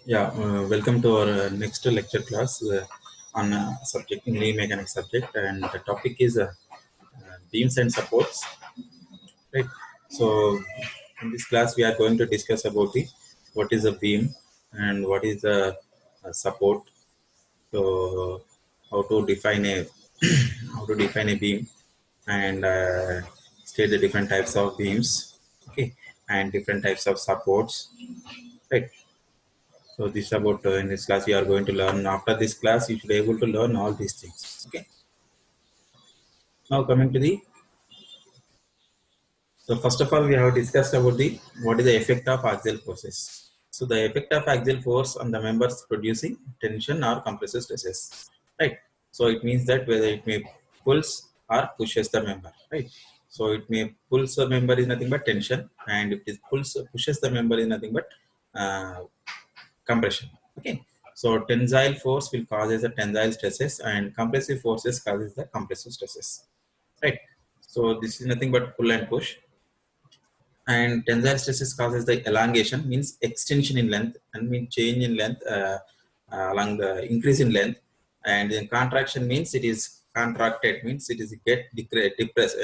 Yeah, welcome to our next lecture class on subject Engineering Mechanics subject, and the topic is beams and supports. Right. So, in this class, we are going to discuss about the what is a beam and what is a support. So, how to define a how to define a beam and state the different types of beams. Okay, and different types of supports. Right. So this is about in this class we are going to learn. After this class, you should be able to learn all these things. Okay. Now coming to the so first of all we have discussed about the what is the effect of axial forces. So the effect of axial force on the members producing tension or compressive stresses. Right. So it means that whether it may pulls or pushes the member. Right. So it may pulls the member is nothing but tension, and if it pulls pushes the member is nothing but uh, compression. Okay. So tensile force will causes the tensile stresses and compressive forces causes the compressive stresses. Right. So this is nothing but pull and push. And tensile stresses causes the elongation means extension in length and mean change in length along the increase in length. And then contraction means it is contracted means it is get depressed.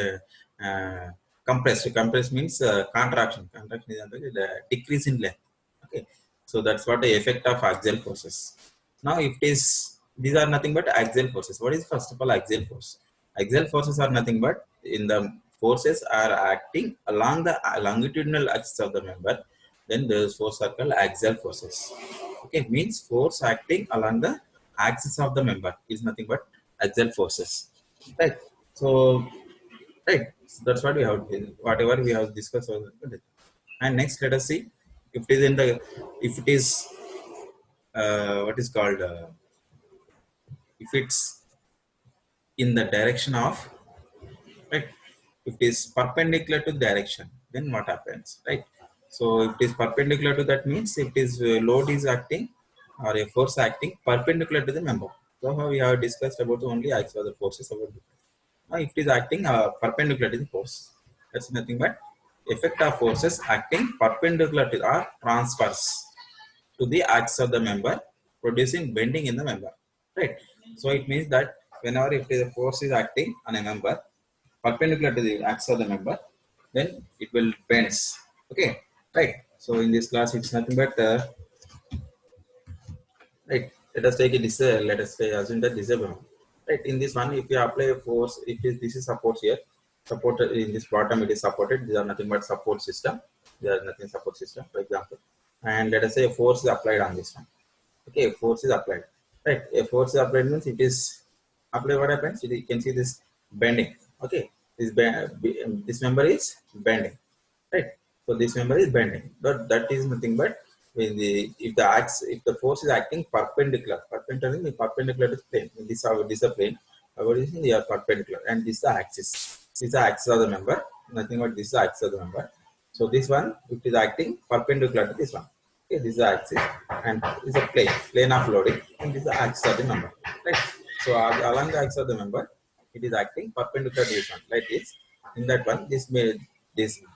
Compressed. Compressed means contraction. Contraction is the decrease in length. Okay, so that's what the effect of axial forces. Now, if it is these are nothing but axial forces. What is first of all axial force? Axial forces are nothing but in the forces are acting along the longitudinal axis of the member. Then those forces are called axial forces. Okay, means force acting along the axis of the member is nothing but axial forces. Right. So right. So that's what we have. Whatever we have discussed. And next, let us see if it is in the if it is what is called if it's in the direction of right. If it is perpendicular to direction, then what happens? Right. So if it is perpendicular to that means if it is load is acting or a force acting perpendicular to the member. So how we have discussed about only axis of the forces about it. Now if it is acting perpendicular to the force, that's nothing but effect of forces acting perpendicular to or transverse to the axis of the member, producing bending in the member. Right. So it means that whenever if the force is acting on a member perpendicular to the axis of the member, then it will bends. Okay. Right. So in this class, it's nothing but right. Let us take it this. Let us say assume that this is a member. Right. In this one, if you apply a force, if this is supports here, supported in this bottom, it is supported. These are nothing but support system. There is nothing support system, for example. And let us say a force is applied on this one. Okay, force is applied. Right, a force is applied means it is applied. What happens? You can see this bending. Okay, this member is bending. Right, so this member is bending. But that is nothing but when the if the axe if the force is acting perpendicular means perpendicular to the plane. This is a plane. What is they are perpendicular, and this is the axis. This is the axis of the member. Nothing but this is the axis of the member. So this one, it is acting perpendicular to this one. Okay, this is the axis, and this is a plane of loading, and this is the axis of the member. Right. So along the axis of the member, it is acting perpendicular to this one, like this. In that one, this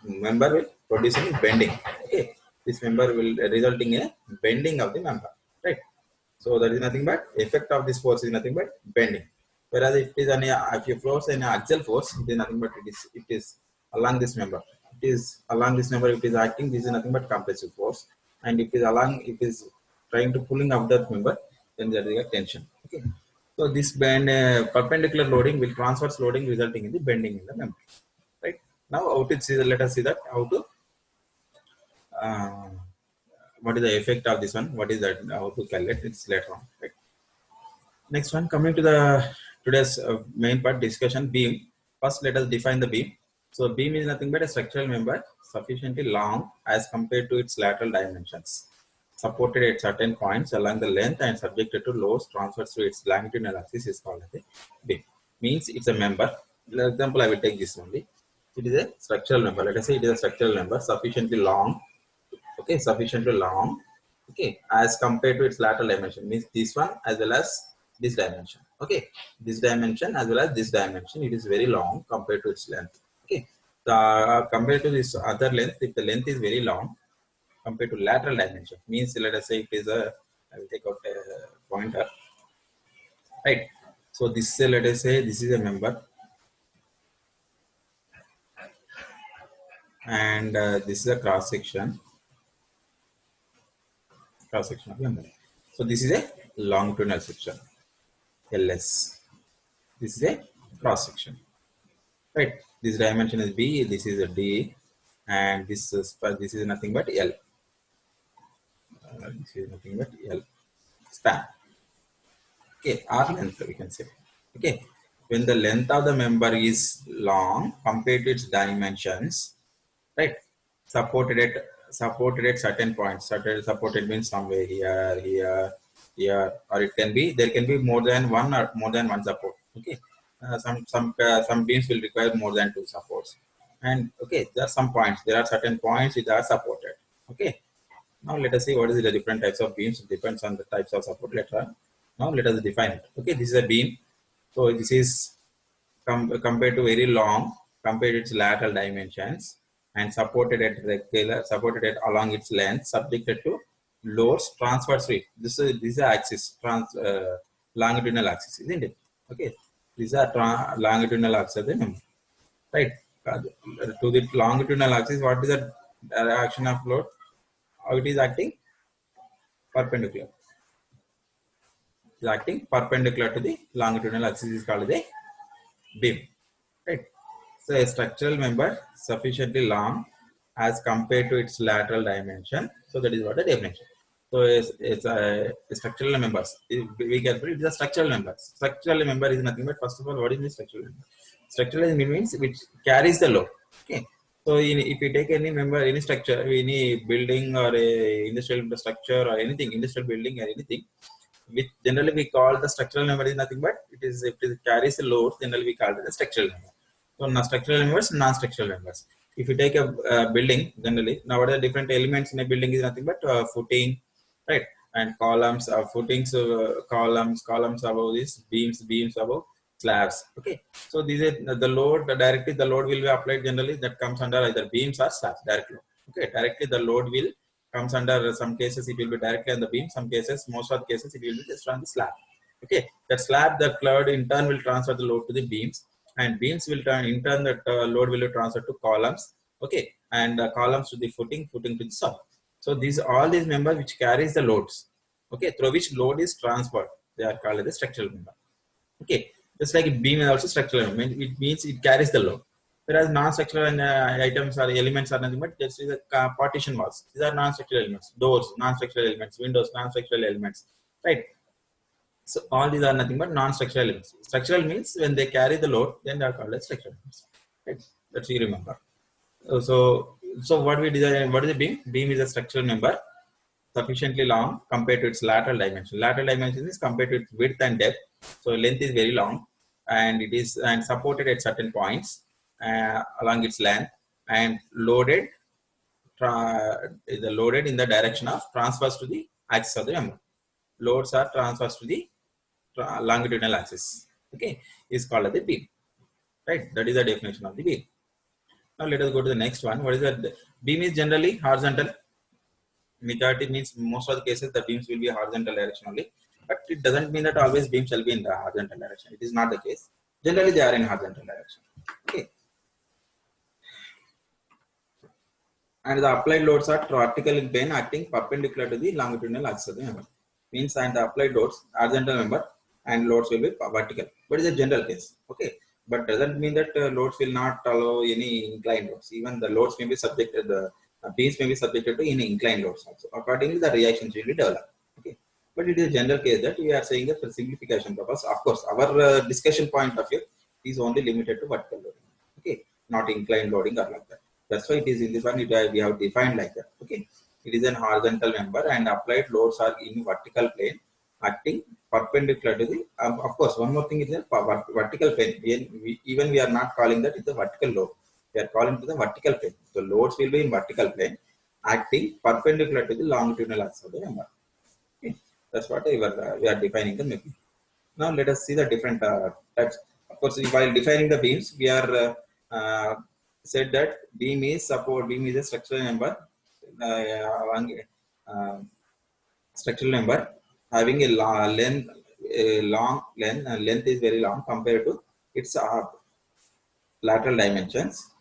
member will producing bending. Okay, this member will resulting in a bending of the member. Right. So that is nothing but effect of this force is nothing but bending. Whereas if it is if you force an axial force, it is nothing but it is along this member. It is along this member. If it is acting, this is nothing but compressive force. And if it is along, if it is trying to pulling up that member, then there is a tension. Okay. So this bend perpendicular loading will transverse loading resulting in the bending in the member. Right. Now how to see let us see that how to uh, what is the effect of this one? What is that? How to calculate? It's later on. Right. Next one, coming to the today's main part discussion beam. First, let us define the beam. So, beam is nothing but a structural member sufficiently long as compared to its lateral dimensions, supported at certain points along the length and subjected to loads transverse to its longitudinal axis is called as a beam. Means it's a member. For example, I will take this only. It is a structural member. Let us say it is a structural member sufficiently long. Okay, sufficiently long. Okay, as compared to its lateral dimension means this one as well as this dimension. Okay, this dimension as well as this dimension, it is very long compared to its length. Okay, compared to this other length, if the length is very long, compared to lateral dimension. Means let us say it is a, I will take out a pointer, right? So this is, let us say this is a member, and this is a cross section of member. So this is a longitudinal section, LS. This is a cross section, right? This dimension is B, this is a D, and this is nothing but L. This is nothing but L span. Okay, or length we can say. Okay, when the length of the member is long compared to its dimensions, right? Supported at certain points. Supported means somewhere here, or it can be, there can be more than one support. Okay, some beams will require more than two supports, and okay, there are some points. There are certain points which are supported. Okay, now let us see what is the different types of beams. It depends on the types of support later on. Now let us define it. Okay, this is a beam. So this is compared to very long, compared to its lateral dimensions, and supported at along its length, subjected to loads transverse to it. This is the axis, longitudinal axis, isn't it? Okay, these are longitudinal axis, right? To the longitudinal axis, what is the direction of load? How it is acting? Perpendicular. It is acting perpendicular to the longitudinal axis is called a beam, right? So a structural member sufficiently long as compared to its lateral dimension. So that is what the definition. So it's a structural members. We can put it is a structural member. Structural member is nothing but, first of all, what is the structural member? Structural means which carries the load. Okay. So if you take any member, any structure, any building or a industrial infrastructure or anything, industrial building or anything, which generally we call the structural member is nothing but if it carries a load, generally we call it a structural member. So structural members, non-structural members. If you take a building, generally nowadays different elements in a building is nothing but footing, right, and columns, footings, columns above this, beams above slabs. Okay, so these are the load. Directly the load will be applied. Generally that comes under either beams or slabs. Directly. Okay, directly the load will comes under, some cases it will be directly on the beam, some cases, most of the cases it will be just on the slab. Okay, that slab, the load in turn will transfer the load to the beams, and beams will turn in turn that load will transfer to columns. Okay, and columns to the footing to the sub. So these all these members which carries the loads, okay, through which load is transferred, they are called as the structural member. Okay, just like a beam is also structural member, it means it carries the load. Whereas non-structural items or elements are nothing but just the partition walls. These are non-structural elements. Doors, non-structural elements. Windows, non-structural elements. Right. So all these are nothing but non-structural elements. Structural means when they carry the load, then they are called as structural elements. Right. That you remember. So what we design? What is a beam? Beam is a structural member sufficiently long compared to its lateral dimension. Lateral dimension is compared to its width and depth. So length is very long, and it is supported at certain points along its length, and loaded in the direction of transfers to the axis of the member. Loads are transfers to the longitudinal axis. Okay, is called as the beam. Right, that is the definition of the beam. Now let us go to the next one. What is that? Beam is generally horizontal. Majority means most of the cases the beams will be horizontal direction only, but it doesn't mean that always beams shall be in the horizontal direction. It is not the case. Generally they are in horizontal direction. Okay. And the applied loads are vertical in plane acting perpendicular to the longitudinal axis of the member. Means and the applied loads horizontal member and loads will be vertical. But it is a general case. Okay. But doesn't mean that loads will not allow any inclined loads. Even the loads may be subjected, the beams may be subjected to any inclined loads also. Accordingly, the reactions will be developed. Okay. But it is a general case that we are saying that for simplification purpose. Of course, our discussion point of view is only limited to vertical loading. Okay. Not inclined loading or like that. That's why it is in this one, we have defined like that. Okay. It is an horizontal member and applied loads are in vertical plane acting perpendicular to the, of course, one more thing is a vertical plane. Even we are not calling that it's a vertical load. We are calling to the vertical plane. So loads will be in vertical plane acting perpendicular to the longitudinal axis of the member. Okay. That's what we are defining the beam. Now let us see the different types. Of course, while defining the beams, we are said that beam is a structural member along structural member having a length, length is very long compared to its lateral dimensions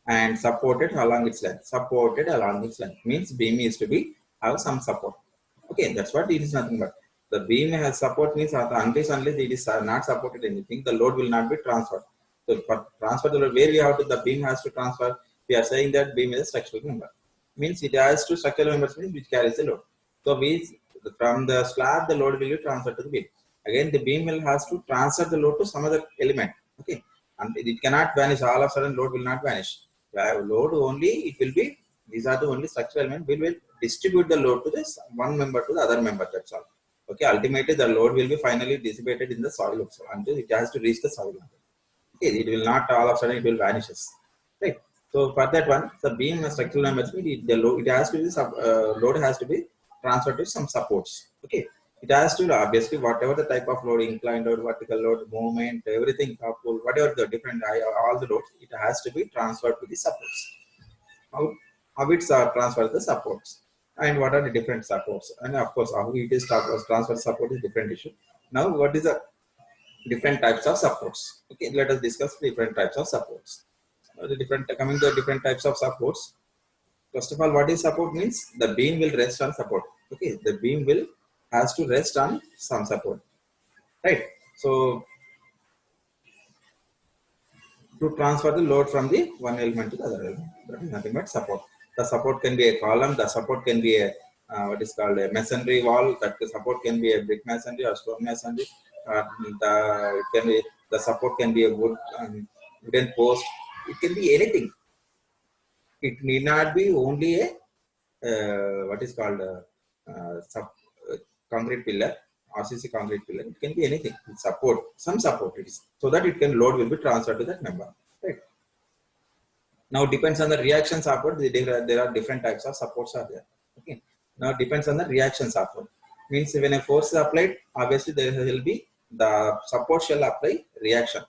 and supported along its length. Supported along its length means beam is to be have some support. Okay, that's what it is. Nothing but the beam has support means unless it is not supported anything, the load will not be transferred. So for transfer the load, where we have to, the beam has to transfer. We are saying that beam is a structural member. Means it has to structural members means which carries the load. So we from the slab the load will be transferred to the beam. Again the beam will has to transfer the load to some other element. Okay, and it cannot vanish. All of a sudden load will not vanish. Load only it will be, these are the only structural element. We will distribute the load to this one member to the other member. That's all. Okay, ultimately the load will be finally dissipated in the soil also until it has to reach the soil. Okay, it will not all of a sudden it will vanishes. Right. So for that one, the beam structural members, the load it has to be load has to be transferred to some supports. Okay, it has to obviously whatever the type of load, inclined load, vertical load, movement, everything, whatever the different all the loads, it has to be transferred to the supports. How it's transferred the supports, and what are the different supports, and of course how it is transferred support is different issue. Now what is the different types of supports? Okay, let us discuss different types of supports. The different coming to different types of supports. First of all, what is support means? The beam will rest on support. Okay, the beam will has to rest on some support, right? So to transfer the load from the one element to the other element, that is nothing but support. The support can be a column. The support can be a what is called a masonry wall. That the support can be a brick masonry or stone masonry. The support can be a wooden post. It can be anything. It need not be only a what is called concrete pillar, RCC concrete pillar. It can be anything. Support, some support it is, so that it can load will be transferred to that member. Right. Now depends on the reaction support. There are different types of supports are there. Okay. Now depends on the reaction support. Means when a force is applied, obviously there will be the support shall apply reaction.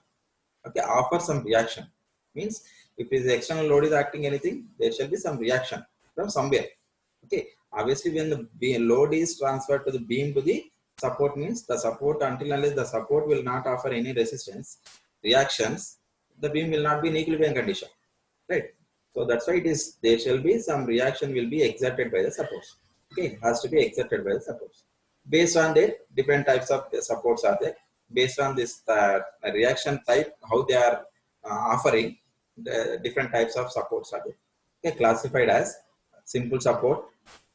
Okay, offer some reaction. Means if the external load is acting anything, there shall be some reaction from somewhere. Okay, obviously when the load is transferred to the beam to the support, means the support until unless the support will not offer any resistance reactions, the beam will not be in equilibrium condition, right? So that's why it is there shall be some reaction will be exerted by the supports. Okay, it has to be exerted by the supports. Based on that, different types of supports are there. Based on this reaction type, how they are offering the different types of supports are there. Okay, classified as simple support,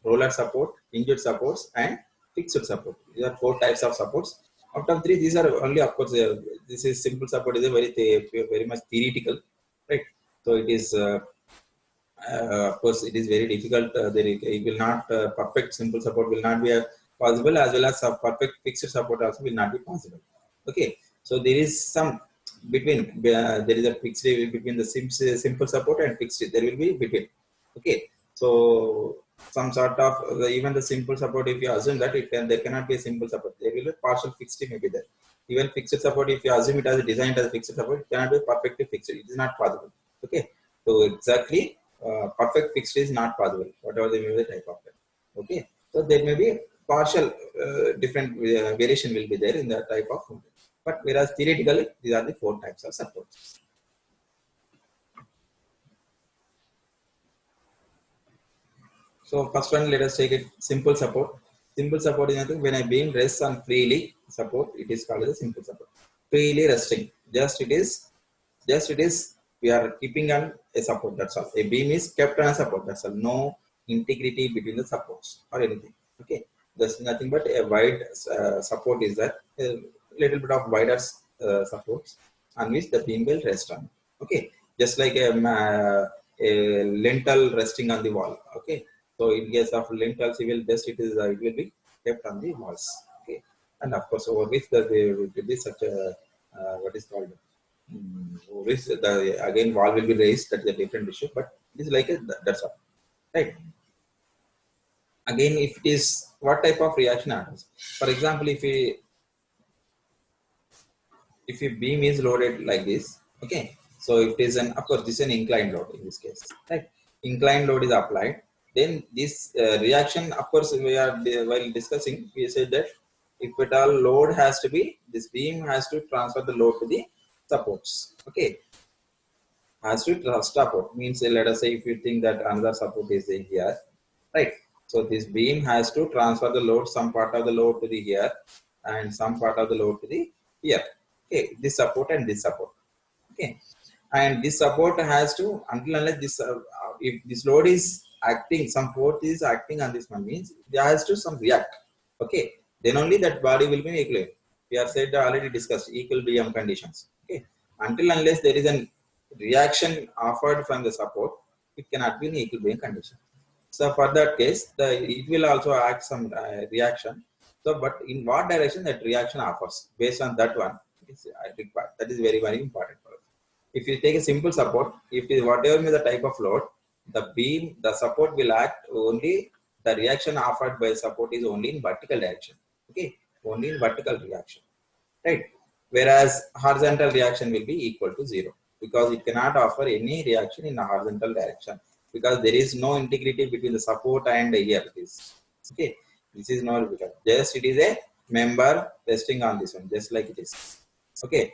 roller support, hinge supports, and fixed support. These are 4 types of supports. Out of 3, these are only, of course, this is simple support is a very much theoretical, right? So it is, of course, it is very difficult. It will not perfect simple support will not be possible, as well as perfect fixed support also will not be possible. Okay, so there is some between. There is a fixed between the simple support and fixed. There will be between. Okay, so some sort of even the simple support, if you assume that there cannot be a simple support, there will be partial fixed may be there. Even fixed support, if you assume it as designed as fixed support, it cannot be perfectly fixed. It is not possible. Okay, so exactly perfect fixed is not possible. Whatever the type of it. Okay, so there may be partial different variation will be there in the type of movement. But whereas theoretically, these are the 4 types of supports. So first one, let us take it simple support. Simple support is nothing when a beam rests on freely support, it is called as a simple support. Freely resting. Just it is we are keeping on a support, that's all. A beam is kept on a support, that's all. No integrity between the supports or anything. Okay. There's nothing but a wide support is that a little bit of wider supports on which the beam will rest on. Okay. Just like a lintel resting on the wall. Okay. So in case of lintels, it will be kept on the walls. Okay, and of course over which there will be such a what is called which the again wall will be raised. That is a different issue, but it is like that's all, right? Again, if it is what type of reaction happens. For example, if a beam is loaded like this, okay. So it is an, of course, this is an inclined load in this case, right? Inclined load is applied. then this reaction, of course, while discussing, we said that if at all load has to be, this beam has to transfer the load to the supports. Okay, has to support means let us say if you think that another support is in here, right? So this beam has to transfer the load, some part of the load to the here and some part of the load to the here. Okay, this support and this support. Okay, and this support has to, until unless this if this load is acting, some force is acting on this one, means there has to some react. Okay, then only that body will be in equilibrium. We are said already discussed equilibrium conditions. Okay, until unless there is an reaction offered from the support, it cannot be in equilibrium condition. So for that case, it will also act some reaction. So, but in what direction that reaction offers, based on that one, is required. That is very, very important for us. If you take a simple support, if it is whatever is the type of load, the beam, the support will act only, the reaction offered by support is only in vertical direction. Okay, only in vertical reaction, right? Whereas horizontal reaction will be equal to 0 because it cannot offer any reaction in a horizontal direction because there is no integrity between the support and here. Okay, this is not because just it is a member resting on this one, just like it is. Okay,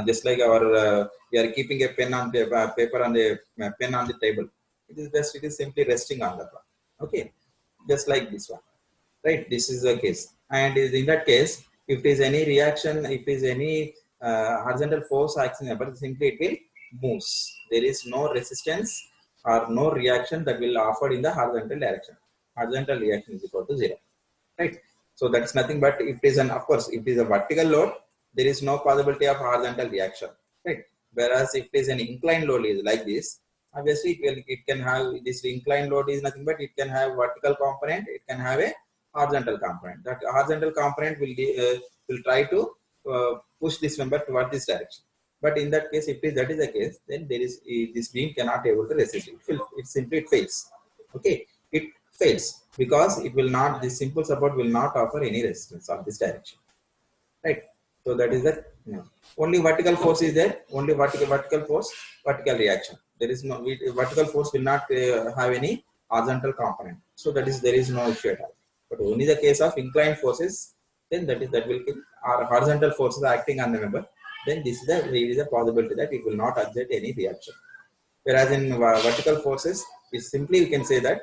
just like our we are keeping a pen on paper on the pen on the table. It is simply resting on that one. Okay, just like this one, right? This is the case, and in that case, if there is any reaction, if there is any horizontal force acting, but simply it will moves. There is no resistance or no reaction that will offered in the horizontal direction. Horizontal reaction is equal to 0, right? So that's nothing but if it is an, of course, if it is a vertical load, there is no possibility of horizontal reaction, right? Whereas if it is an inclined load is like this, obviously it can have, this inclined load is nothing but it can have vertical component, it can have a horizontal component. That horizontal component will try to push this member toward this direction. But in that case, if that is the case, then there is this beam cannot able to resist it. It simply fails. Okay, it fails because it will not. This simple support will not offer any resistance of this direction, right? So that is that. No. Only vertical force is there. Only vertical force, vertical reaction. There is no vertical force will not have any horizontal component. So that is there is no issue at all. But only the case of inclined forces, then that will kill. Or horizontal forces acting on the member, then there is a possibility that it will not exert any reaction. Whereas in vertical forces, we simply we can say that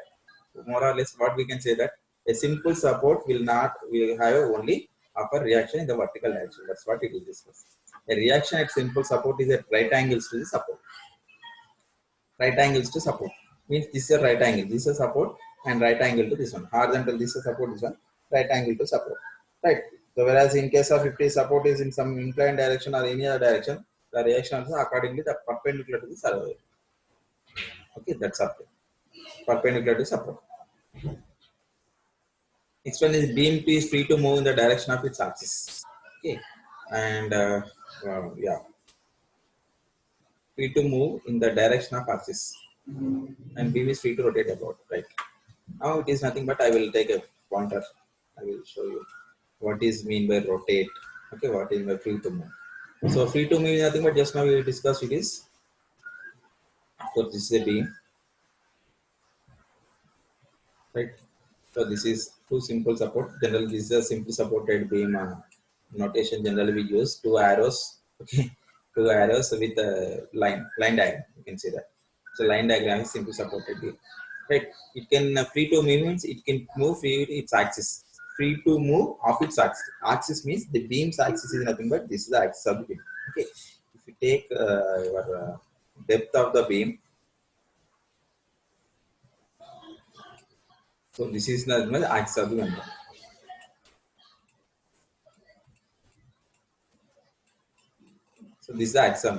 more or less what we can say that a simple support will have only upper reaction in the vertical direction. That's what it is discussed. A reaction at simple support is at right angles to the support. Right angles to support means this is a right angle. This is a support and right angle to this one. Horizontal, this is a support, this one. Right angle to support. Right. So whereas in case of if the support is in some inclined direction or any other direction, the reaction also accordingly the perpendicular to the surface. Okay, that's up there. Perpendicular to support. Next one is beam P is free to move in the direction of its axis. Okay, and yeah, free to move in the direction of axis, and beam is free to rotate about. Right. Now it is nothing but I will take a pointer. I will show you what is mean by rotate. Okay, what is by free to move. So free to move is nothing but just now we discussed it is. Of course, this is a beam. Right. So this is two simple support. Generally, this is a simple supported beam notation. Generally, we use two arrows. Okay, two arrows with a line diagram. You can see that. So line diagram is simple supported beam. Right. It can free to move means it can move its axis. Free to move off its axis. Axis means the beam's axis is nothing but this is the axis of the beam. Okay. If you take your depth of the beam. So this is the axis of the member. So this is the axis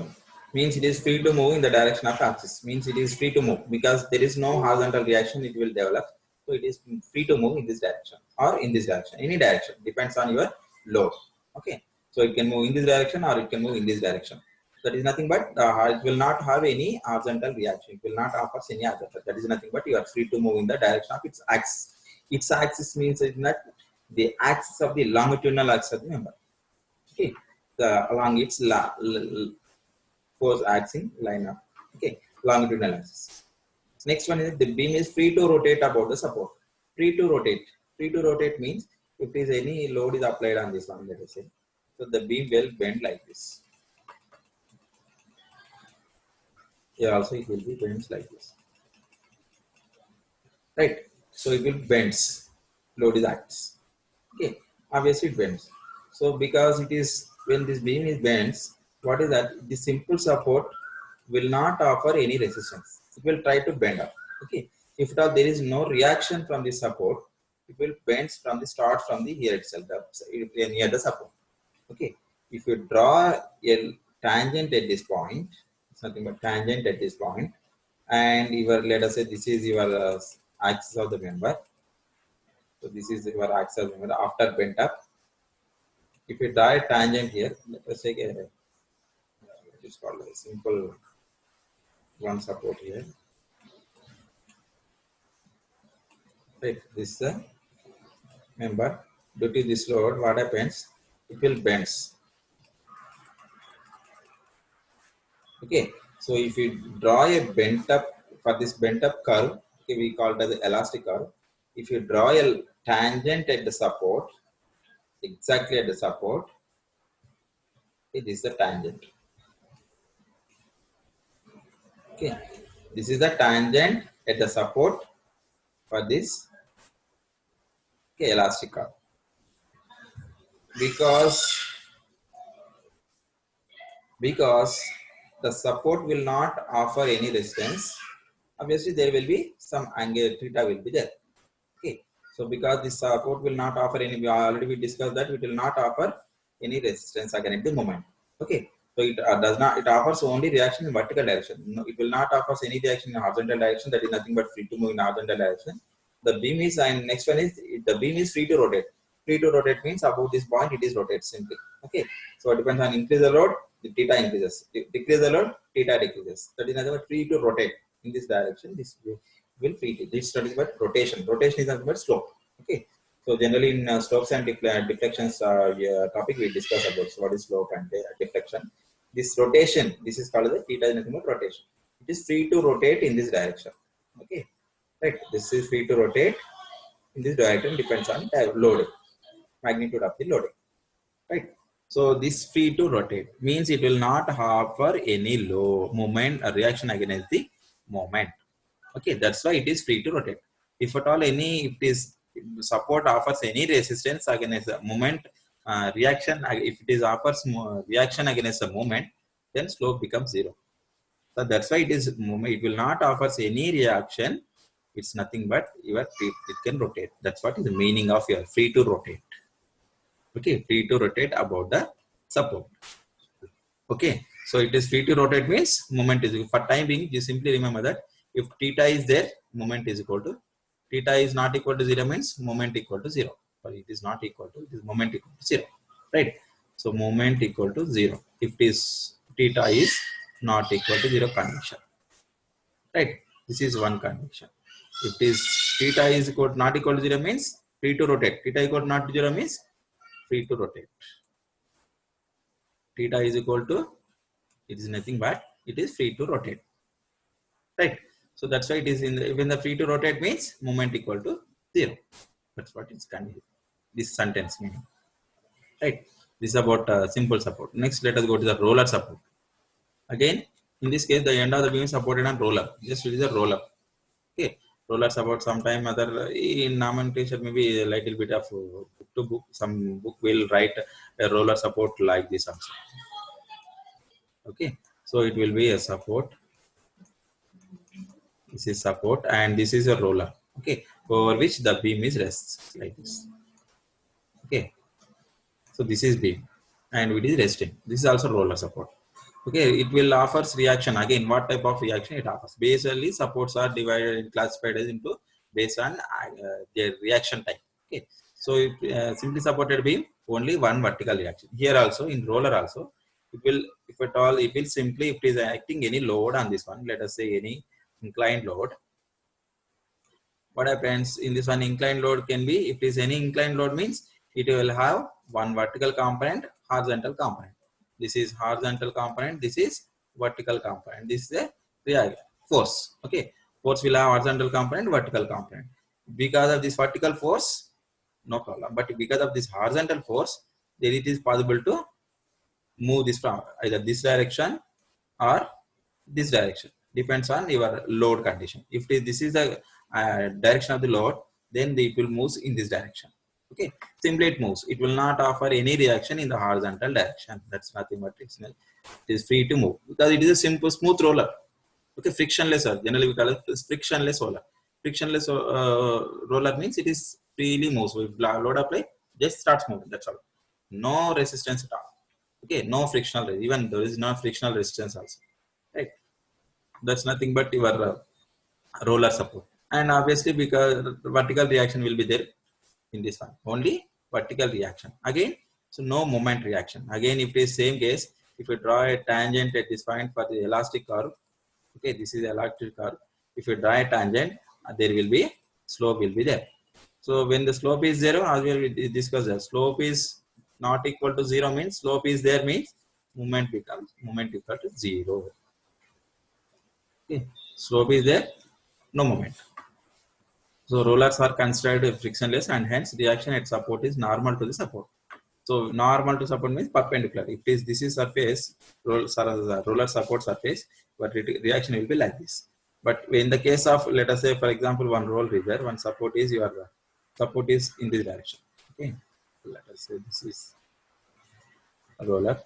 means it is free to move in the direction of axis. Means it is free to move because there is no horizontal reaction it will develop. So it is free to move in this direction or in this direction. Any direction depends on your load. Okay. So it can move in this direction or it can move in this direction. That is nothing but it will not have any horizontal reaction. It will not offer any horizontal. That is nothing but you are free to move in the direction of its axis. Its axis means it's not the axis of the longitudinal axis of the member. Okay, along its force axis line up. Okay, longitudinal axis. Next one is the beam is free to rotate about the support. Free to rotate. Free to rotate means if is any load is applied on this one, let us say. So the beam will bend like this. Here also it will be bends like this. Right. So it will bends. Load is acts. Okay. Obviously it bends. So because it is when this beam is bends, what is that? The simple support will not offer any resistance. It will try to bend up. Okay. If at all there is no reaction from the support, it will bend from the start from the here itself, near the support. Okay. If you draw a tangent at this point, it's nothing but tangent at this point, and your let us say this is your axis of the member. So this is your axis of the member after bent up. If you draw a tangent here, let us take a it's called a simple one support here. Right, this is the member. Due to this load, what happens? It will bends. Okay, so if you draw a bent up for this bent up curve, okay, we call it as the elastic curve. If you draw a tangent at the support, exactly at the support, it is the tangent. Okay, this is the tangent at the support for this okay, elastic curve. Because the support will not offer any resistance, obviously there will be some angle theta will be there. Okay, so because this support will not offer any, we already we discussed that it will not offer any resistance against the moment. Okay, so it does not, it offers only reaction in vertical direction. No, it will not offer any reaction in horizontal direction. That is nothing but free to move in horizontal direction. The beam is, and next one is the beam is free to rotate. Free to rotate means above this point it is rotates simply. Okay, so it depends on increase the load, the theta increases. Decrease the load, theta decreases. That is nothing but free to rotate in this direction. This will free to. This study is about rotation. Rotation is nothing but slope. Okay, so generally in slopes and deflections topic we discuss about what is slope and deflection. This rotation, this is called the theta is nothing but rotation. It is free to rotate in this direction. Okay, right. This is free to rotate in this direction, depends on the load, magnitude of the loading. Right. So this free to rotate means it will not offer any low moment or reaction against the moment. Okay, that's why it is free to rotate. If at all any, if it is support offers any resistance against the moment reaction, if it is offers reaction against the moment, then slope becomes zero. So that's why it is moment. It will not offers any reaction. It's nothing but it can rotate. That's what is the meaning of your free to rotate. Okay, free to rotate about the support. Okay, so it is free to rotate means moment is equal. For time being, you simply remember that if theta is there, moment is equal to, theta is not equal to 0 means moment equal to 0. But it is not equal to, it is moment equal to 0. Right? So moment equal to 0. If it is theta is not equal to 0 condition. Right? This is one condition. If it is theta is equal to not equal to 0 means free to rotate. Theta equal to not to 0 means free to rotate. Theta is equal to, it is nothing but it is free to rotate. Right? So that's why it is in the, when the free to rotate means moment equal to 0. That's what it's conveyed. This sentence meaning. Right? This is about simple support. Next, let us go to the roller support. Again, in this case, the end of the beam is supported on roller. Just it is a roller. Okay. Roller support sometime other in nomenclature maybe a little bit of book to book. Some book will write a roller support like this also. Okay. So it will be a support. This is support and this is a roller. Okay. Over which the beam is rests like this. Okay. So this is beam and it is resting. This is also roller support. Okay, it will offers reaction. Again, what type of reaction it offers? Basically, supports are divided and classified as into based on their reaction type. Okay, so if simply supported beam, only one vertical reaction. Here also in roller also, it will, if at all, it will simply, if it is acting any load on this one, let us say any inclined load. What happens in this one inclined load can be, if it is any inclined load means it will have one vertical component, horizontal component. This is horizontal component, this is vertical component. This is a force. Okay, Force will have horizontal component, vertical component. Because of this vertical force, no problem. But because of this horizontal force, then it is possible to move this from either this direction or this direction. Depends on your load condition. If this is the direction of the load, then it will move in this direction. Okay, simply it moves. It will not offer any reaction in the horizontal direction. That's nothing but it is free to move because it is a simple smooth roller. Okay, frictionless. Generally, we call it frictionless roller. Frictionless roller means it is freely moves. So if load apply, just starts moving. That's all. No resistance at all. Okay, no frictional. Even there is no frictional resistance also. Right. That's nothing but your roller support. And obviously, because vertical reaction will be there in this one, only vertical reaction. Again, so no moment reaction. Again, if it is same case, if you draw a tangent at this point for the elastic curve, okay, this is the elastic curve. If you draw a tangent, there will be slope will be there. So when the slope is 0, as we discussed, that slope is not equal to 0 means slope is there means moment becomes moment equal to 0. Okay. Slope is there, no moment. So rollers are considered frictionless and hence reaction at support is normal to the support. So normal to support means perpendicular. If this is surface, roller support surface, but reaction will be like this. But in the case of, let us say, for example, one roll is there, one support is your support is in this direction. Okay, let us say this is a roller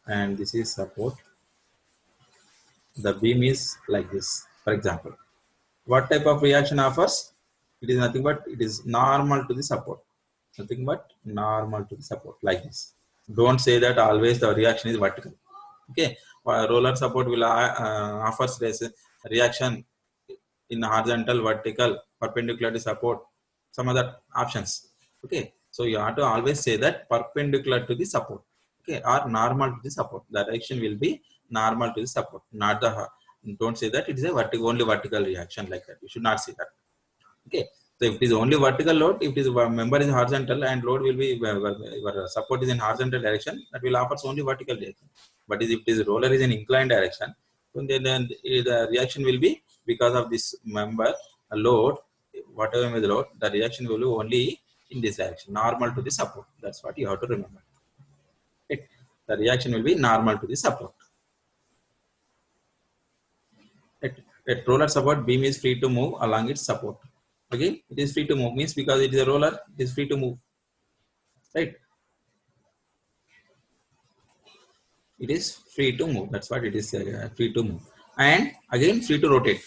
and this is support. The beam is like this, for example. What type of reaction offers? It is nothing but it is normal to the support. Nothing but normal to the support like this. Don't say that always the reaction is vertical. Okay, roller support will offers reaction in horizontal, vertical, perpendicular to support, some other options. Okay, so you have to always say that perpendicular to the support. Okay, or normal to the support. The direction will be normal to the support, not the. Don't say that it is a only vertical reaction like that. You should not say that. Okay, so if it is only vertical load, if it is member is horizontal and load will be support is in horizontal direction, that will offers only vertical direction. But if this roller is in inclined direction, then the reaction will be because of this member load, whatever is the load, the reaction will be only in this direction, normal to the support. That's what you have to remember. Right? The reaction will be normal to the support. At roller support, beam is free to move along its support. Again, it is free to move means because it is a roller, it is free to move. Right? It is free to move. That's what it is free to move. And again, free to rotate.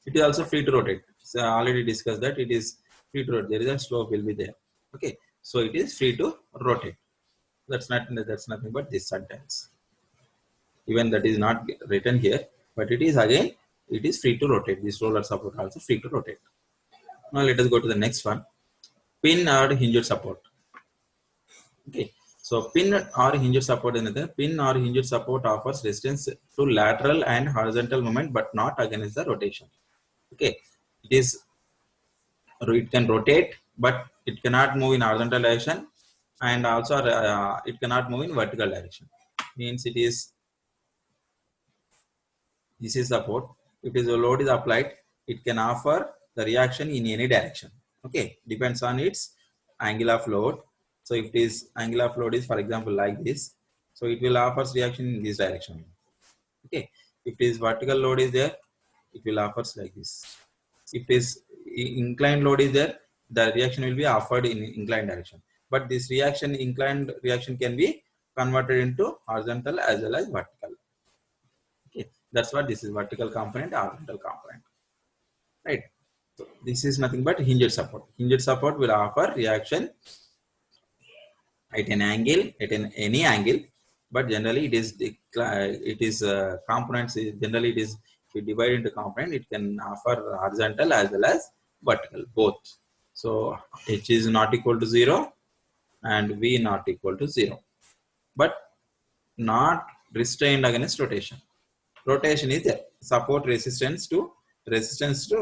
It is also free to rotate. So I already discussed that it is free to rotate. There is a slope will be there. Okay. So it is free to rotate. That's nothing but this sentence. Even that is not written here, but it is again, it is free to rotate. This roller support also free to rotate. Now let us go to the next one. Pin or hinge support. Okay. So pin or hinge support another. Pin or hinge support offers resistance to lateral and horizontal movement, but not against the rotation. Okay. It can rotate, but it cannot move in horizontal direction, and also it cannot move in vertical direction. Means it is this is support. If a load is applied, it can offer the reaction in any direction. Okay, depends on its angle of load. So if this angle of load is, for example, like this, so it will offer reaction in this direction. Okay, if this vertical load is there, it will offer like this. If this inclined load is there, the reaction will be offered in inclined direction. But this reaction, inclined reaction, can be converted into horizontal as well as vertical. Okay, that's what this is, vertical component, horizontal component. Right. So this is nothing but hinged support. Hinged support will offer reaction at an angle, at any angle, but generally it is components. Generally, it is, if you divide into component, it can offer horizontal as well as vertical, both. So H is not equal to 0 and V not equal to 0, but not restrained against rotation. Rotation is there. Support resistance to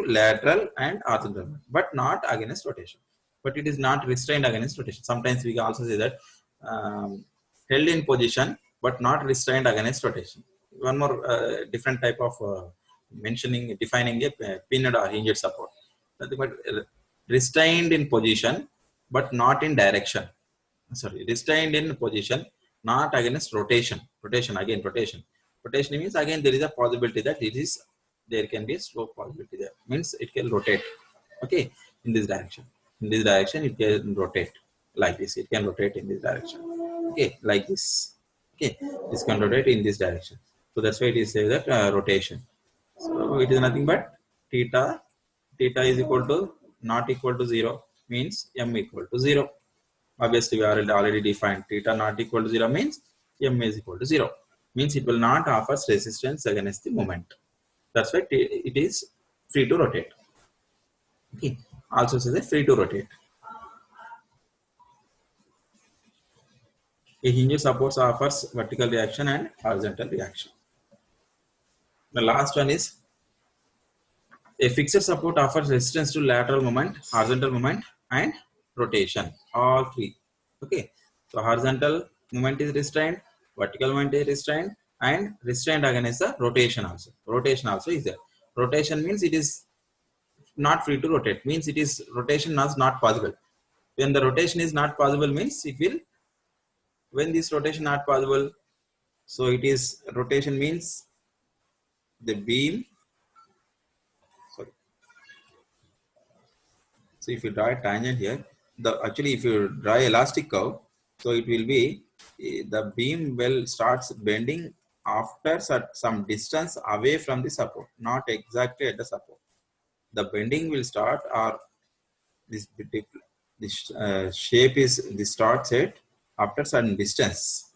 lateral and horizontal, but not against rotation. But it is not restrained against rotation. Sometimes we can also say that held in position but not restrained against rotation. One more different type of defining a pinned or hinged support. Nothing but restrained in position but not in direction. Sorry, restrained in position, not against rotation. Rotation means again there is a possibility that there can be a slope possibility there. Means it can rotate. Okay, in this direction. In this direction, it can rotate like this. It can rotate in this direction. Okay, like this. Okay, this can rotate in this direction. So that's why it is say that rotation. So it is nothing but theta. Theta is equal to not equal to 0 means m equal to 0. Obviously, we already defined theta not equal to 0 means m is equal to 0. Means it will not offer resistance against the moment. That's why it is free to rotate. Okay. Also says that free to rotate. A hinge supports offers vertical reaction and horizontal reaction. The last one is a fixed support offers resistance to lateral moment, horizontal moment, and rotation. All three. Okay. So horizontal moment is restrained, vertical moment is restrained, and restrained against the rotation also. Rotation also is there. Rotation means it is not free to rotate. Means it is rotation is not possible. When the rotation is not possible means it will. When this rotation not possible, so it is rotation means the beam. Sorry. So if you draw a tangent here, actually if you draw elastic curve, so it will be the beam will starts bending after some distance away from the support, not exactly at the support. The bending will start, or this shape is this starts at after certain distance.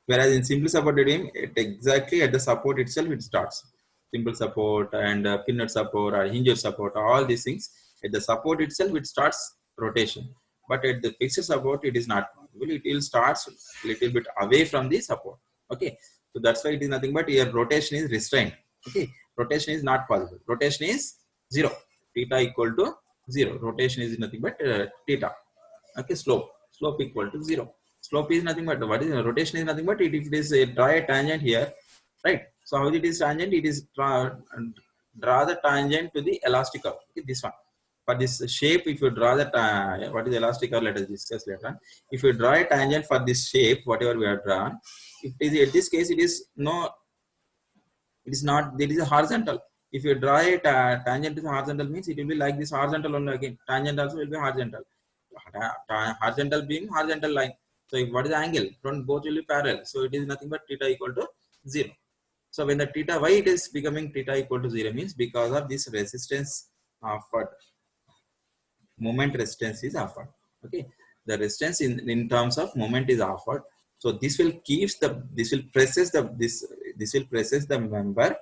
Whereas in simple supported beam, exactly at the support itself it starts. Simple support and pinned support or hinged support, all these things at the support itself it starts rotation. But at the fixed support it is not possible. It will start a little bit away from the support. Okay, so that's why it is nothing but here rotation is restrained. Okay, rotation is not possible. Rotation is 0. Theta equal to 0. Rotation is nothing but theta. Okay, slope equal to 0. Slope is nothing but what is rotation is nothing but if it is a draw a tangent here, right? So how it is tangent? It is draw the tangent to the elastic curve. Okay, this one. For this shape, if you draw the what is elastic curve, let us discuss later on. If you draw a tangent for this shape, whatever we have drawn, if it is in this case, it is no, it is not. There is a horizontal. If you draw a tangent to the horizontal means it will be like this horizontal only again. Tangent also will be horizontal. Horizontal being horizontal line. So if what is the angle? Front both will be parallel. So it is nothing but theta equal to 0. So when the theta, why it is becoming theta equal to 0 means because of this resistance offered. Moment resistance is offered. Okay, the resistance in terms of moment is offered. So this will presses the member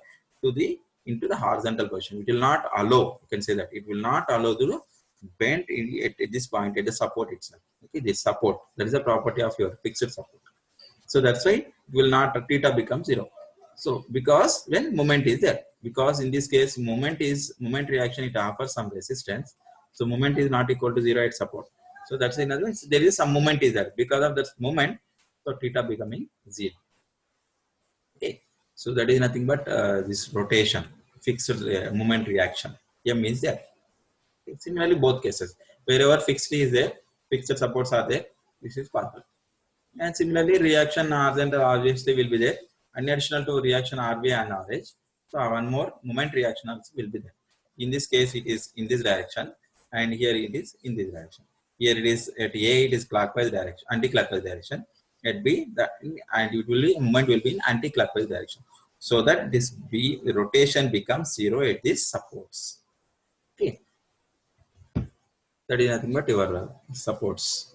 to the into the horizontal position. It will not allow. You can say that it will not allow to bend at this point at the support itself. Okay, this support, that is a property of your fixed support. So that's why it will not theta become 0. So because when moment is there, because in this case moment reaction, it offers some resistance. So moment is not equal to 0 at support. So that's in other words there is some moment is there. Because of that moment, so theta becoming 0. Okay, so that is nothing but this rotation, fixed moment reaction. M is there. Similarly, both cases, wherever fixed is there, fixed supports are there, this is possible. And similarly, reaction horizontal obviously will be there. And additional to reaction RV and RH. So one more moment reaction also will be there. In this case, it is in this direction, and here it is in this direction. Here it is at A, it is clockwise direction, anti-clockwise direction. At B, and usually moment will be in anti-clockwise direction. So that this B rotation becomes 0 at these supports. Okay. That is nothing but your supports.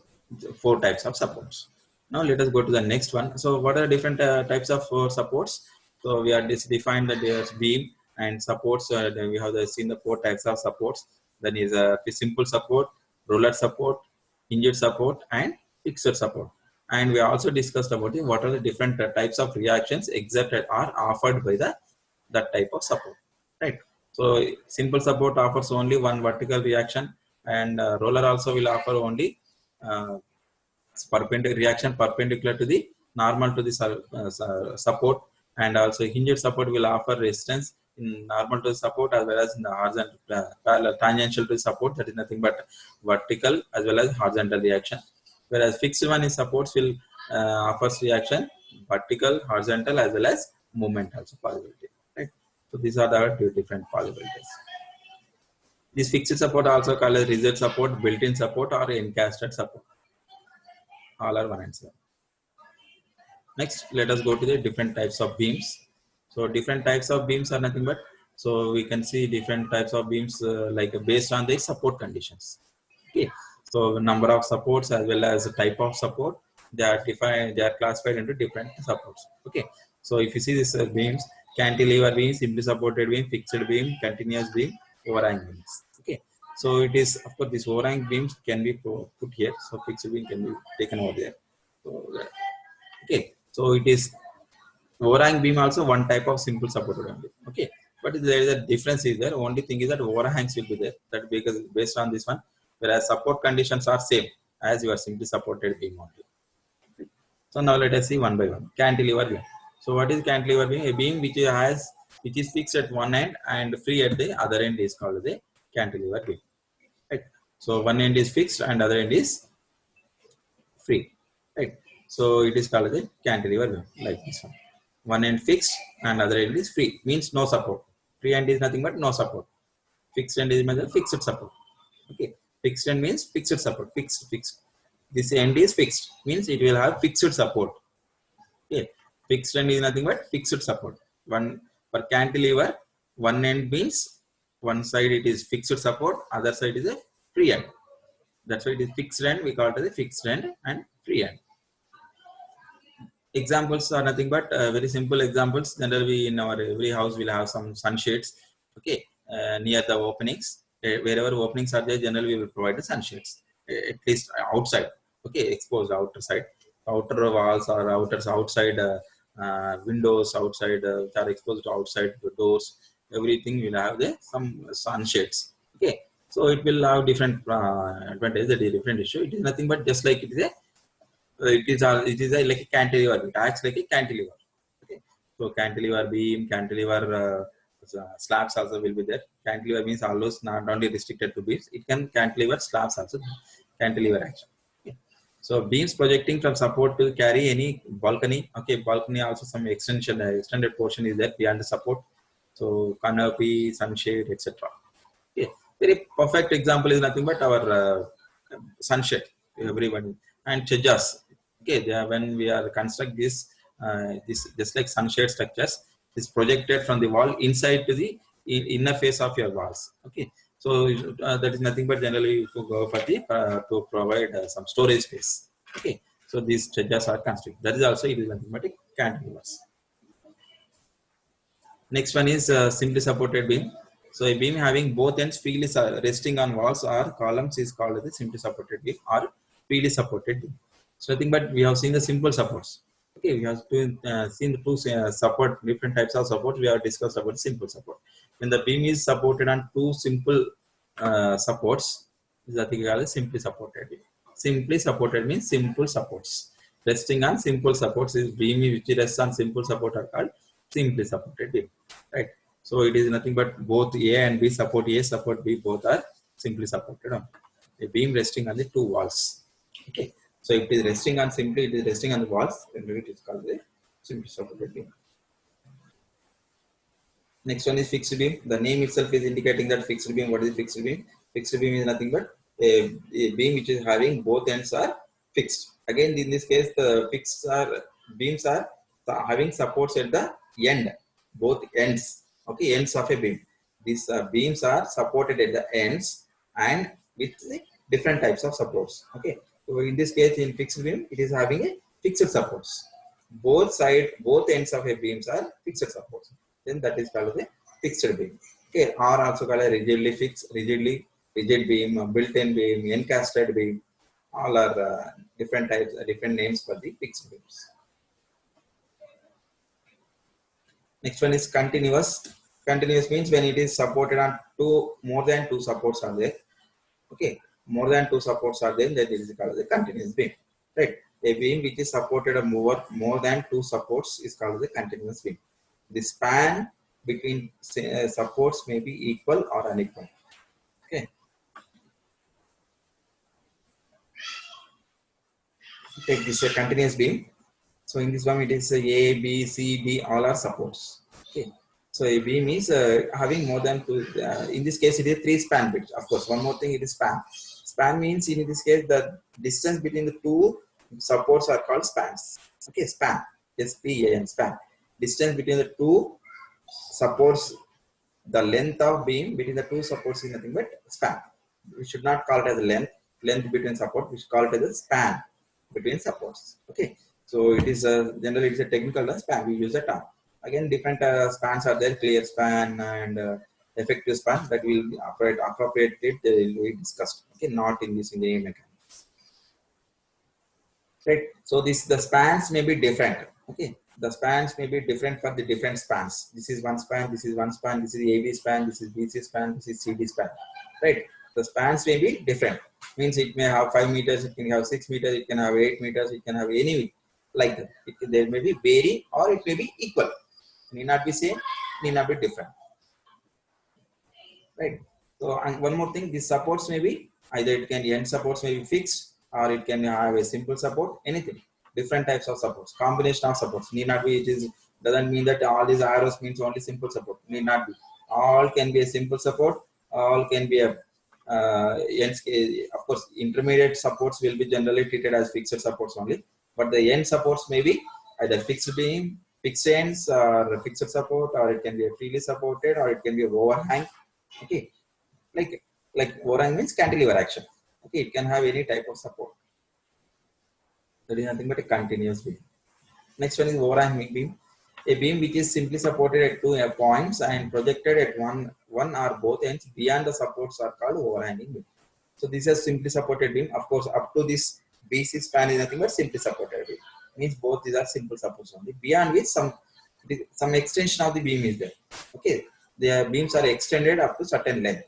4 types of supports. Now let us go to the next one. So what are the different types of supports? So we are defined that there's beam and supports. Then we have seen the 4 types of supports. Then is a simple support, roller support, hinged support, and fixed support. And we also discussed about what are the different types of reactions exerted or offered by that type of support. Right. So simple support offers only one vertical reaction, and roller also will offer only perpendicular to the normal to the support, and also hinged support will offer resistance in normal to support as well as in the horizontal parallel tangential to support, that is nothing but vertical as well as horizontal reaction, whereas fixed one is supports will offers reaction vertical, horizontal as well as movement also possibility, right? So these are the two different possibilities. This fixed support also called as rigid support, built-in support, or encasted support. All are one and same. Next, let us go to the different types of beams. So different types of beams are nothing but, so we can see different types of beams like based on the support conditions. Okay, so number of supports as well as the type of support, they are defined, they are classified into different supports. Okay, so if you see this beams, cantilever beam, simply supported beam, fixed beam, continuous beam, overhang beams. Okay, so it is, of course, this overhang beams can be put here, so fixed beam can be taken over there. So okay, so it is overhang beam also one type of simple supported beam. Okay, but there is a difference is there. Only thing is that overhangs will be there. That because based on this one, whereas support conditions are same as your simply supported beam only. So now let us see one by one. Cantilever beam. So what is cantilever beam? A beam which is fixed at one end and free at the other end is called the cantilever beam. Right. So one end is fixed and other end is free. Right. So it is called the cantilever beam, like this one. One end fixed and other end is free, means no support. Free end is nothing but no support. Fixed end is fixed support. Okay, fixed end means fixed support, fixed. This end is fixed, means it will have fixed support. Okay, fixed end is nothing but fixed support. One for cantilever, one end means one side it is fixed support, other side is a free end. That's why it is fixed end. We call it as a fixed end and free end. Examples are nothing but very simple examples. Generally, in our every house will have some sunshades. Okay, near the openings, wherever openings are there, generally we will provide the sunshades, at least outside. Okay, exposed outer side, outer walls or outside windows outside which are exposed to outside the doors. Everything will have the some sunshades. Okay, so it will have different advantage. That is a different issue. It is nothing but just like it is a like a cantilever. It acts like a cantilever. Okay. So cantilever beam, cantilever slabs also will be there. Cantilever means almost not only restricted to beams. It can cantilever slabs also. Cantilever action. Okay. So beams projecting from support to carry any balcony. Okay, balcony also some extended portion is there beyond the support. So canopy, sunshade, etc. Okay. Very perfect example is nothing but our sunshade. Everyone and chejas. Okay, when we are construct this just like sunshade structures is projected from the wall inside to the inner face of your walls. Okay, so that is nothing but generally to go for the to provide some storage space. Okay, so these chejas are constructed. That is also it is nothing but cantilevers. Next one is simply supported beam. So a beam having both ends freely resting on walls or columns is called the simply supported beam or freely supported beam. So nothing but we have seen the simple supports. Okay, we have seen the two support different types of support. We have discussed about simple support. When the beam is supported on two simple supports, is nothing called simply supported beam. Simply supported means simple supports. Resting on simple supports is beam which rests on simple support are called simply supported beam. Right. So it is nothing but both A and B support A, support B, both are simply supported on a beam resting on the two walls. Okay. So if it is resting on simply, it is resting on the walls, then it is called the simply supported beam. Next one is fixed beam. The name itself is indicating that fixed beam. What is fixed beam? Fixed beam is nothing but a beam which is having both ends are fixed. Again, in this case, the beams are having supports at the end, both ends. Okay, ends of a beam. These beams are supported at the ends and with different types of supports. Okay, so in this case, in fixed beam, it is having a fixed supports. Both ends of a beams are fixed supports. Then that is called a fixed beam. Okay, or also called a rigid beam, built-in beam, encasted beam. All are different types, different names for the fixed beams. Next one is continuous. Continuous means when it is supported on more than two supports are there. Okay, more than two supports are there, that is called the continuous beam. Right. A beam which is supported more than two supports is called the continuous beam. The span between supports may be equal or unequal. Okay. Take this a continuous beam. So in this one it is A, B, C, D, all are supports. Okay. So a beam is having more than two, in this case it is 3 span bits. Of course, one more thing, it is span. Span means in this case the distance between the two supports are called spans. Okay, span. S-P-A-N, span. Distance between the two supports, the length of beam between the two supports is nothing but span. We should not call it as length between support, we should call it as a span between supports. Okay, so it is generally it is a technical span, we use the term. Again, different spans are there, clear span and effective span, that will be appropriated will be discussed. Okay, not in this in the mechanics. Right, so this the spans may be different. Okay, the spans may be different for the different spans. This is one span, this is one span, this is AB span, this is BC span, this is CD span. Right, the spans may be different. Means it may have 5 meters, it can have 6 meters, it can have 8 meters, it can have any like that. There may be vary or it may be equal. Need not be same, need not be different. Right. So and one more thing, these supports may be either it can end supports may be fixed or it can have a simple support, anything. Different types of supports, combination of supports. Need not be, it is doesn't mean that all these arrows means only simple support. Need not be. All can be a simple support, all can be a of course intermediate supports will be generally treated as fixed supports only, but the end supports may be either fixed beam, fixed ends or fixed support, or it can be a freely supported, or it can be a overhang. Okay, like overhang means cantilever action. Okay, it can have any type of support. That is nothing but a continuous beam. Next one is overhanging beam. A beam which is simply supported at two points and projected at one or both ends beyond the supports are called overhanging beam. So this is simply supported beam. Of course, up to this BC span is nothing but simply supported beam. Means both these are simple supports only. Beyond which some extension of the beam is there. Okay, the beams are extended up to certain length.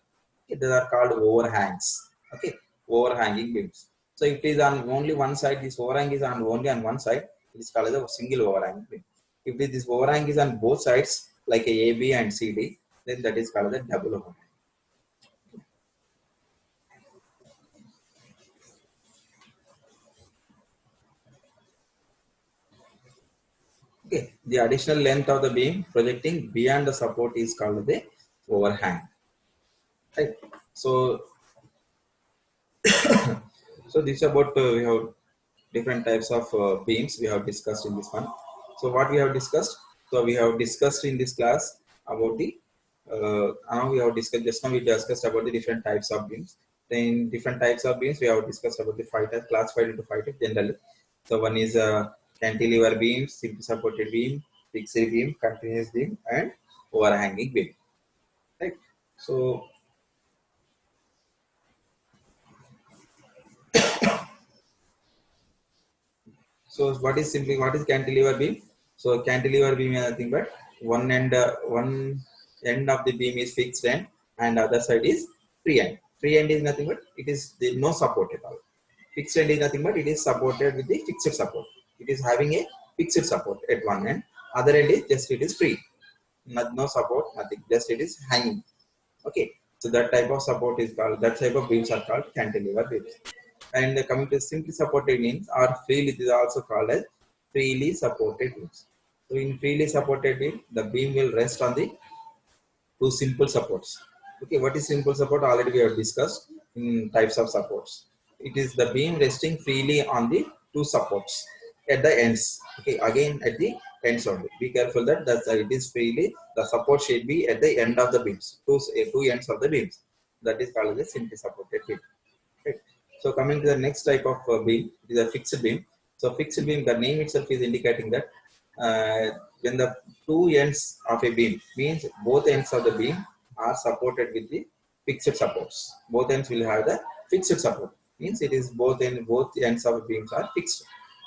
Okay, these are called overhangs. Okay, overhanging beams. So if it is on only one side, this overhang is on only on one side, it is called as a single overhang beam. If this overhang is on both sides, like a AB and CD, then that is called as a double overhang. Okay, the additional length of the beam projecting beyond the support is called the overhang. Right. So, so this is about we have different types of beams we have discussed in this one. So what we have discussed? So we have discussed in this class about the now we have discussed just now we discussed about the different types of beams. Then different types of beams we have discussed about the fighter classified into fighter generally. So one is cantilever beam, simple supported beam, fixed beam, continuous beam, and overhanging beam. Right. So what is cantilever beam? So cantilever beam is nothing but one end of the beam is fixed end and other side is free end. Free end is nothing but it is no support at all. Fixed end is nothing but it is supported with the fixed support. It is having a fixed support at one end. Other end is just it is free. No support, nothing. Just it is hanging. Okay. So that type of support is called, that type of beams are called cantilever beams. And coming to simply supported beams or freely, it is also called as freely supported beams. So in freely supported beam, the beam will rest on the two simple supports. Okay, what is simple support? Already we have discussed in types of supports. It is the beam resting freely on the two supports at the ends. Okay, again at the ends only. Be careful that it is freely. The support should be at the end of the beams, two ends of the beams. That is called the simply supported beam. Right. So coming to the next type of beam, it is a fixed beam. So fixed beam, the name itself is indicating that when the two ends of a beam means both ends of the beam are supported with the fixed supports. Both ends will have the fixed support. Means it is both ends of the beams are fixed.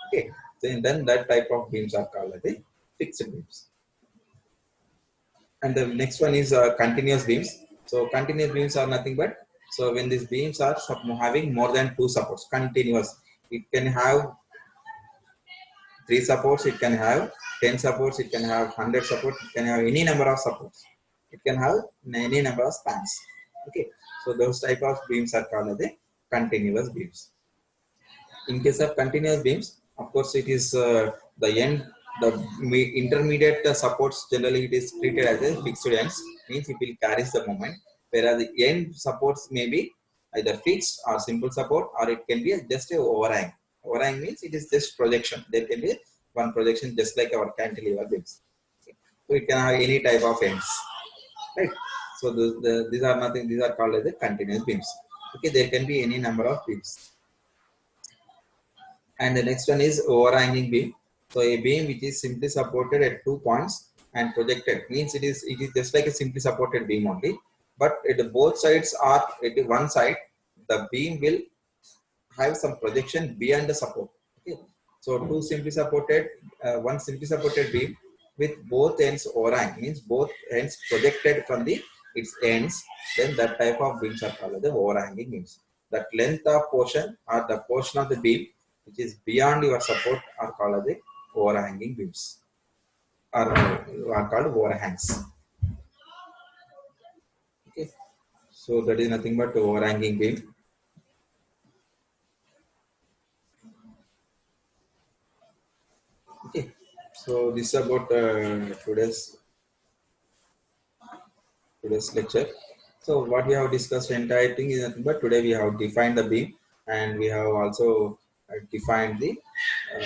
Okay. Then that type of beams are called the fixed beams. And the next one is continuous beams. So continuous beams are nothing but, so when these beams are having more than two supports, continuous, it can have three supports, it can have 10 supports, it can have 100 supports, it can have any number of supports. It can have any number of spans. Okay, so those type of beams are called as the continuous beams. In case of continuous beams, of course, it is the intermediate supports generally it is treated as a fixed ends, means it will carry the moment, whereas the end supports may be either fixed or simple support, or it can be just a overhang. Overhang means it is just projection. There can be one projection just like our cantilever beams. So it can have any type of ends, right? So these are nothing. These are called as the continuous beams. Okay, there can be any number of beams. And the next one is overhanging beam. So a beam which is simply supported at 2 points and projected means it is just like a simply supported beam only, but at both sides are at one side the beam will have some projection beyond the support. Okay. So one simply supported beam with both ends overhang means both ends projected from the its ends, then that type of beams are called the overhanging beams. That length of portion or the portion of the beam which is beyond your support are called the overhanging beams, or are called overhangs. Okay. So that is nothing but overhanging beam. Okay. So this is about today's lecture. So what we have discussed entire thing is nothing but today we have defined the beam, and we have also defined the uh,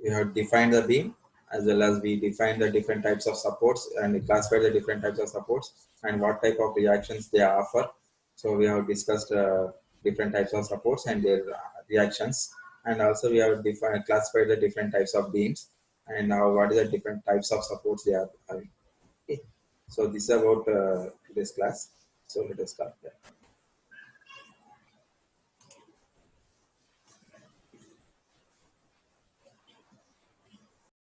we have defined the beam, as well as we defined the different types of supports and we classified the different types of supports and what type of reactions they offer. So we have discussed different types of supports and their reactions, and also we have defined classified the different types of beams and now what is the different types of supports they are having. Okay. So this is about today's class. So let us start there.